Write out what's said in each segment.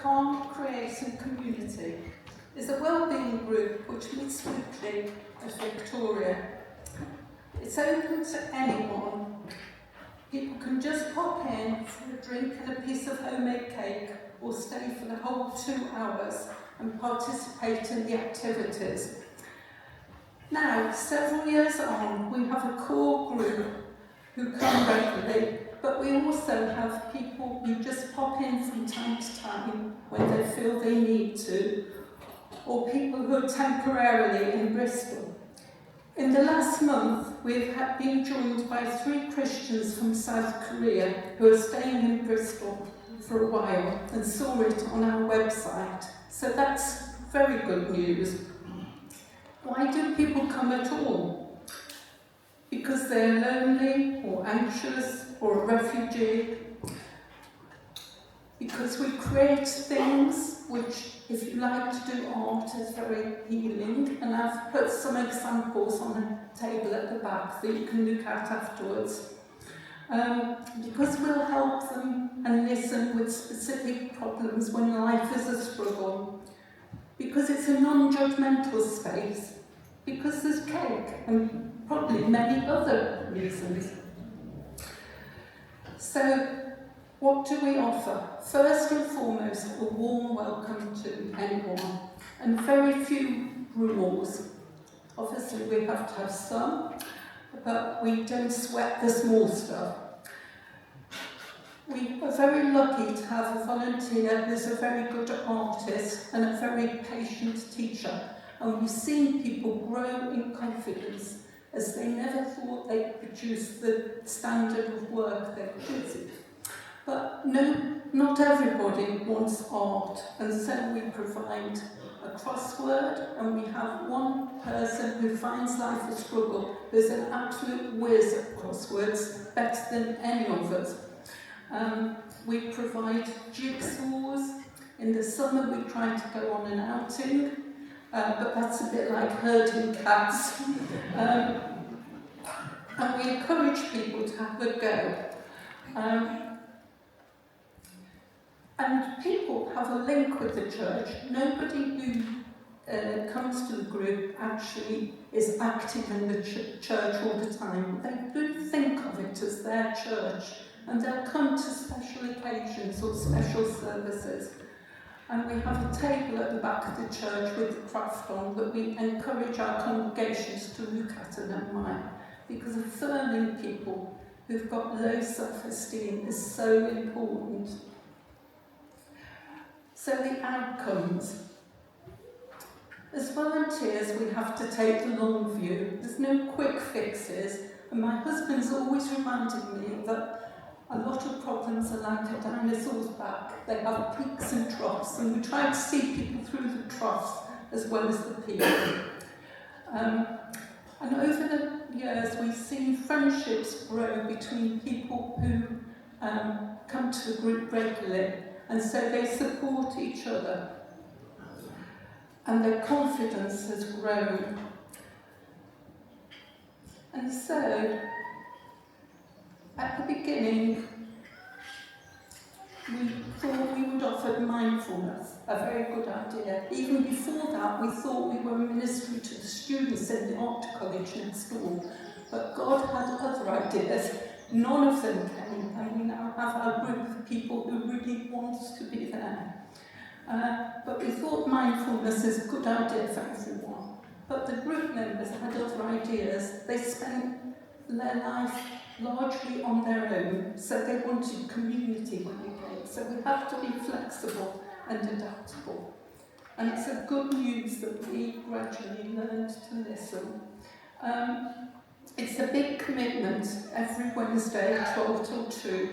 calm, creating community is a wellbeing group which meets weekly at Victoria. It's open to anyone. People can just pop in for a drink and a piece of homemade cake or stay for the whole 2 hours and participate in the activities. Now, several years on, we have a core group who come regularly, but we also have people who just pop in from time to time when they feel they need to, or people who are temporarily in Bristol. In the last month, we've been joined by 3 Christians from South Korea who are staying in Bristol for a while and saw it on our website. So that's very good news. Why do people come at all? Because they're lonely or anxious or a refugee. Because we create things which, if you like to do art, is very healing. And I've put some examples on a table at the back that you can look at afterwards. Because we'll help them and listen with specific problems when life is a struggle. Because it's a non-judgmental space. Because there's cake and probably many other reasons. So, what do we offer? First and foremost, a warm welcome to anyone, and very few rules. Obviously, we have to have some, but we don't sweat the small stuff. We are very lucky to have a volunteer who's a very good artist and a very patient teacher, and we've seen people grow in confidence as they never thought they'd produce the standard of work they produced. But no, not everybody wants art, and so we provide a crossword, and we have one person who finds life a struggle who's an absolute whiz at crosswords, better than any of us. We provide jigsaws. In the summer we try to go on an outing, but that's a bit like herding cats. And we encourage people to have a go. And people have a link with the church. Nobody who comes to the group actually is active in the church all the time. They do think of it as their church, and they'll come to special occasions or special services. And we have a table at the back of the church with the craft on that we encourage our congregations to look at and admire, because affirming people who've got low self-esteem is so important. So the outcomes. As volunteers, we have to take the long view. There's no quick fixes, and my husband's always reminded me that a lot of problems are like a dinosaur's back. They have peaks and troughs, and we try to see people through the troughs as well as the peaks. And over the years, we've seen friendships grow between people who come to the group regularly, and so they support each other. And their confidence has grown. And so, at the beginning, we thought we would offer mindfulness, a very good idea. Even before that, we thought we were ministering to the students in the art college next door. But God had other ideas. None of them came, and we now have our group of people who really want to be there. But we thought mindfulness is a good idea for everyone. But the group members had other ideas. They spent their life largely on their own, so they wanted community when we came. So we have to be flexible and adaptable. And it's a good news that we gradually learned to listen. It's a big commitment every Wednesday, 12 till 2,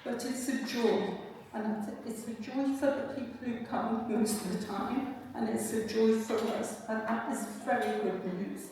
but it's a joy. And it's a joy for the people who come most of the time, and it's a joy for us, and that is very good news.